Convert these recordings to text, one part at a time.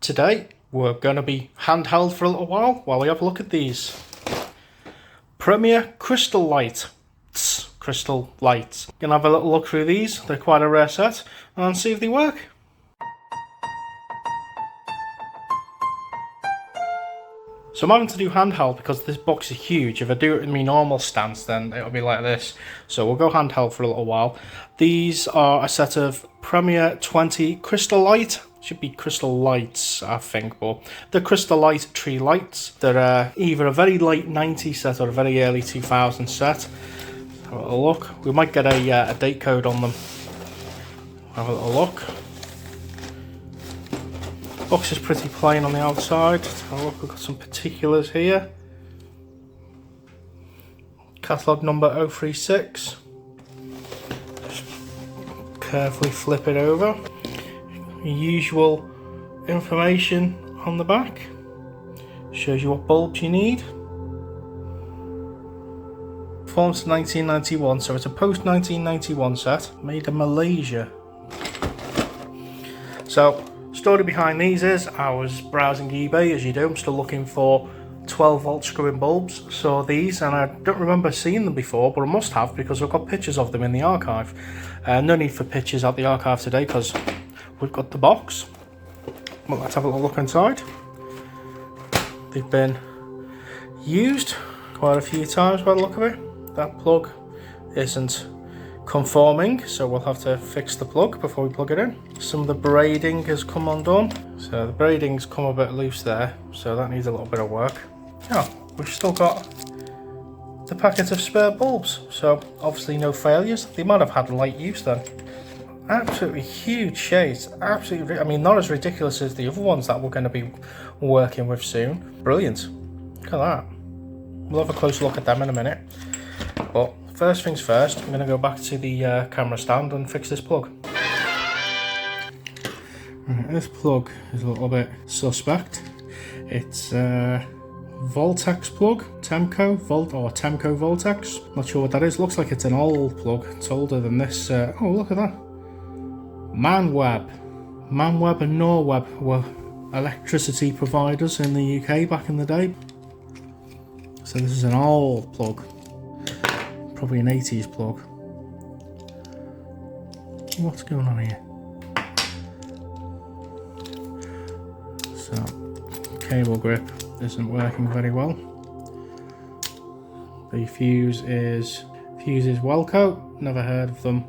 Today we're going to be handheld for a little while we have a look at these PREMIER Crystalite Crystal Lights. Gonna have a little look through these. They're quite a rare set, and see if they work. So I'm having to do handheld because this box is huge. If I do it in my normal stance, then it'll be like this. So we'll go handheld for a little while. These are a set of PREMIER 20 Crystalite. Should be Crystal Lights, I think, but the Crystalite tree lights. They're either a very late 90s set or a very early 2000s set. Have a little look. We might get a date code on them. Have a little look. Box is pretty plain on the outside. Have a look, we've got some particulars here. Catalogue number 036. Just carefully flip it over. Usual information on the back. Shows you what bulbs you need. Formed in 1991, so it's a post 1991 set, made in Malaysia. So, story behind these is I was browsing eBay, as you do. I'm still looking for 12 volt screw-in bulbs. Saw these, and I don't remember seeing them before, but I must have because I've got pictures of them in the archive. No need for pictures at the archive today because we've got the box. Well, let's have a little look inside. They've been used quite a few times by the look of it. That plug isn't conforming, so we'll have to fix the plug before we plug it in. Some of the braiding has come undone, so the braiding's come a bit loose there, so that needs a little bit of work. Oh, we've still got the packet of spare bulbs, so obviously no failures. They might have had light use then. Absolutely huge shades, absolutely, I mean, not as ridiculous as the other ones that we're going to be working with soon. Brilliant, look at that. We'll have a close look at them in a minute, but first things first, I'm going to go back to the camera stand and fix this plug. Right, this plug is a little bit suspect. It's a Voltex plug, Temco Voltex. Not sure what that is. Looks like it's an old plug. It's older than this. Oh, look at that. Manweb and Norweb were electricity providers in the UK back in the day. So this is an old plug. Probably an 80s plug. What's going on here? So, cable grip isn't working very well. The fuse is Welco. Never heard of them.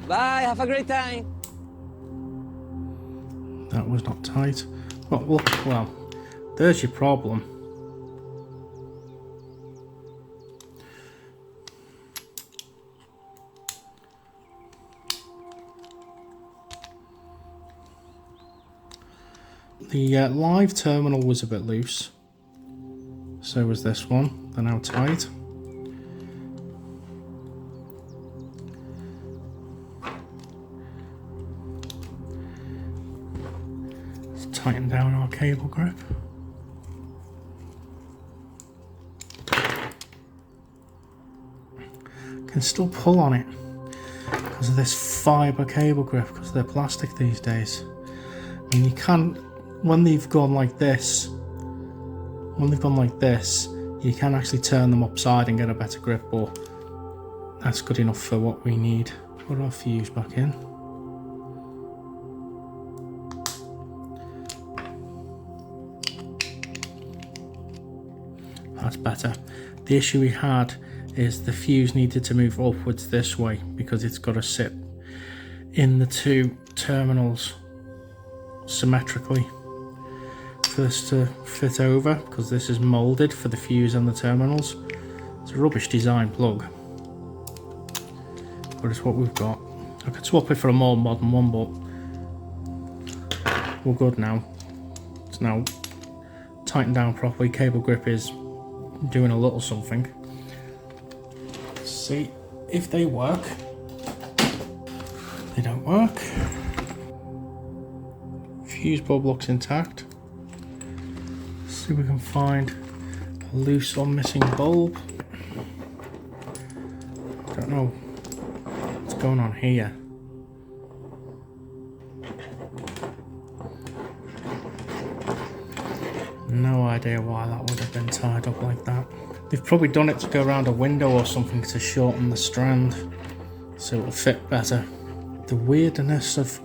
Bye, have a great time. That was not tight. Well, there's your problem. The live terminal was a bit loose. So was this one. They're now tight. Tighten down our cable grip. Can still pull on it because of this fibre cable grip, because they're plastic these days. I mean, you can, when they've gone like this, you can actually turn them upside and get a better grip, but that's good enough for what we need. Put our fuse back in. That's better. The issue we had is the fuse needed to move upwards this way because it's got to sit in the two terminals symmetrically for this to fit over, because this is moulded for the fuse and the terminals. It's a rubbish design plug, but it's what we've got. I could swap it for a more modern one, but we're good now. It's now tightened down properly. Cable grip is doing a little something. Let's see if they work. They don't work. Fuse bulb looks intact. Let's see if we can find a loose or missing bulb. I don't know going on here? No idea why that would have been tied up like that. They've probably done it to go around a window or something to shorten the strand so it'll fit better. The weirdness of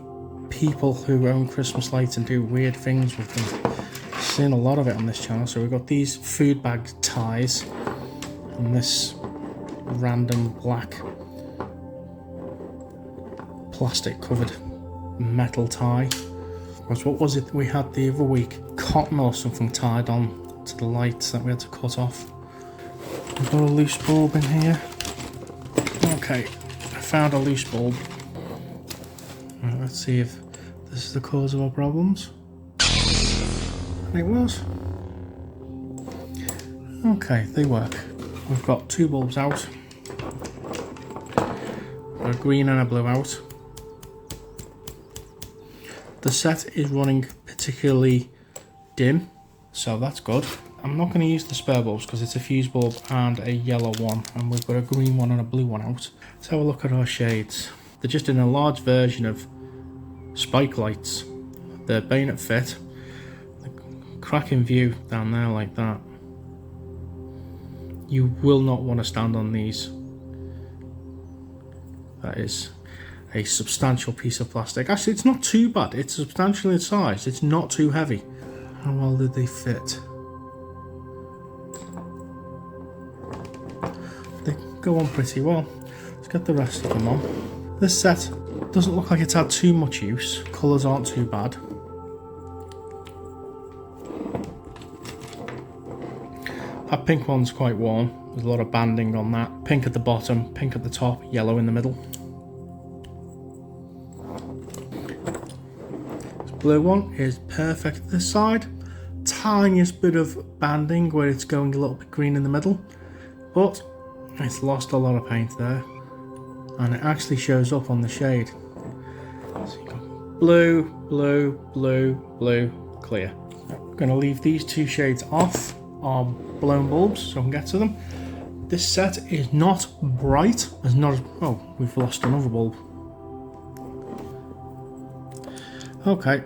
people who own Christmas lights and do weird things with them. I've seen a lot of it on this channel. So we've got these food bag ties and this random black plastic covered metal tie. Because what was it we had the other week? Cotton or something tied on to the lights that we had to cut off. We've got a loose bulb in here. Okay, I found a loose bulb. Right, let's see if this is the cause of our problems. And it was. Okay, they work. We've got two bulbs out. A green and a blue out. The set is running particularly dim, so that's good. I'm not going to use the spare bulbs because it's a fuse bulb and a yellow one, and we've got a green one and a blue one out. Let's have a look at our shades. They're just in a large version of spike lights. They're bayonet fit. Cracking view down there like that. You will not want to stand on these. That is a substantial piece of plastic. Actually, it's not too bad. It's substantial in size. It's not too heavy. How well did they fit? They go on pretty well. Let's get the rest of them on. This set doesn't look like it's had too much use. Colours aren't too bad. That pink one's quite warm. There's a lot of banding on that. Pink at the bottom, pink at the top, yellow in the middle. This blue one is perfect this side. Tiniest bit of banding where it's going a little bit green in the middle, but it's lost a lot of paint there, and it actually shows up on the shade. So you've got blue, blue, blue, blue, clear. I'm going to leave these two shades off our blown bulbs so I can get to them. This set is not bright. It's not. Oh, we've lost another bulb. Okay.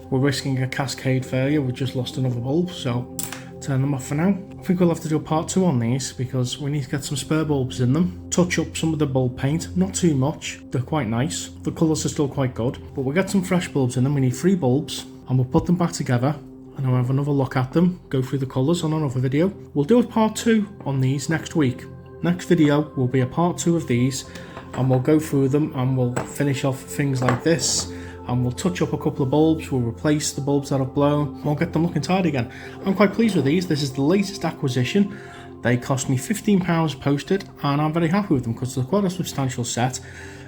We're risking a cascade failure. We've just lost another bulb, so turn them off for now. I think we'll have to do a part 2 on these because we need to get some spare bulbs in them. Touch up some of the bulb paint, not too much. They're quite nice. The colours are still quite good, but we'll get some fresh bulbs in them. We need 3 bulbs and we'll put them back together and I'll have another look at them, go through the colours on another video. We'll do a part 2 on these next week. Next video will be a part 2 of these and we'll go through them and we'll finish off things like this. And we'll touch up a couple of bulbs, we'll replace the bulbs that have blown, we'll get them looking tidy again. I'm quite pleased with these. This is the latest acquisition. They cost me £15 posted and I'm very happy with them because they're quite a substantial set.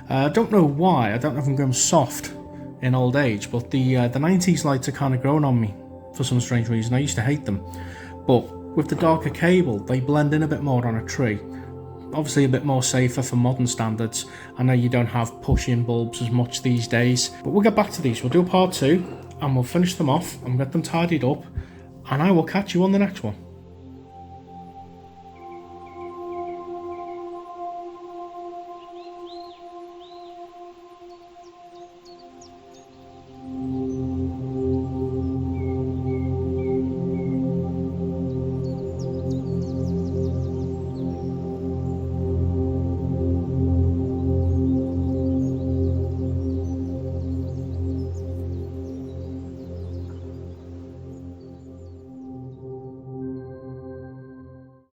I don't know why, I don't know if I'm going soft in old age, but the 90s lights are kind of growing on me for some strange reason. I used to hate them, but with the darker cable they blend in a bit more on a tree. Obviously a bit more safer for modern standards. I know you don't have push-in bulbs as much these days, but we'll get back to these. We'll do a part 2 and we'll finish them off and get them tidied up, and I will catch you on the next one.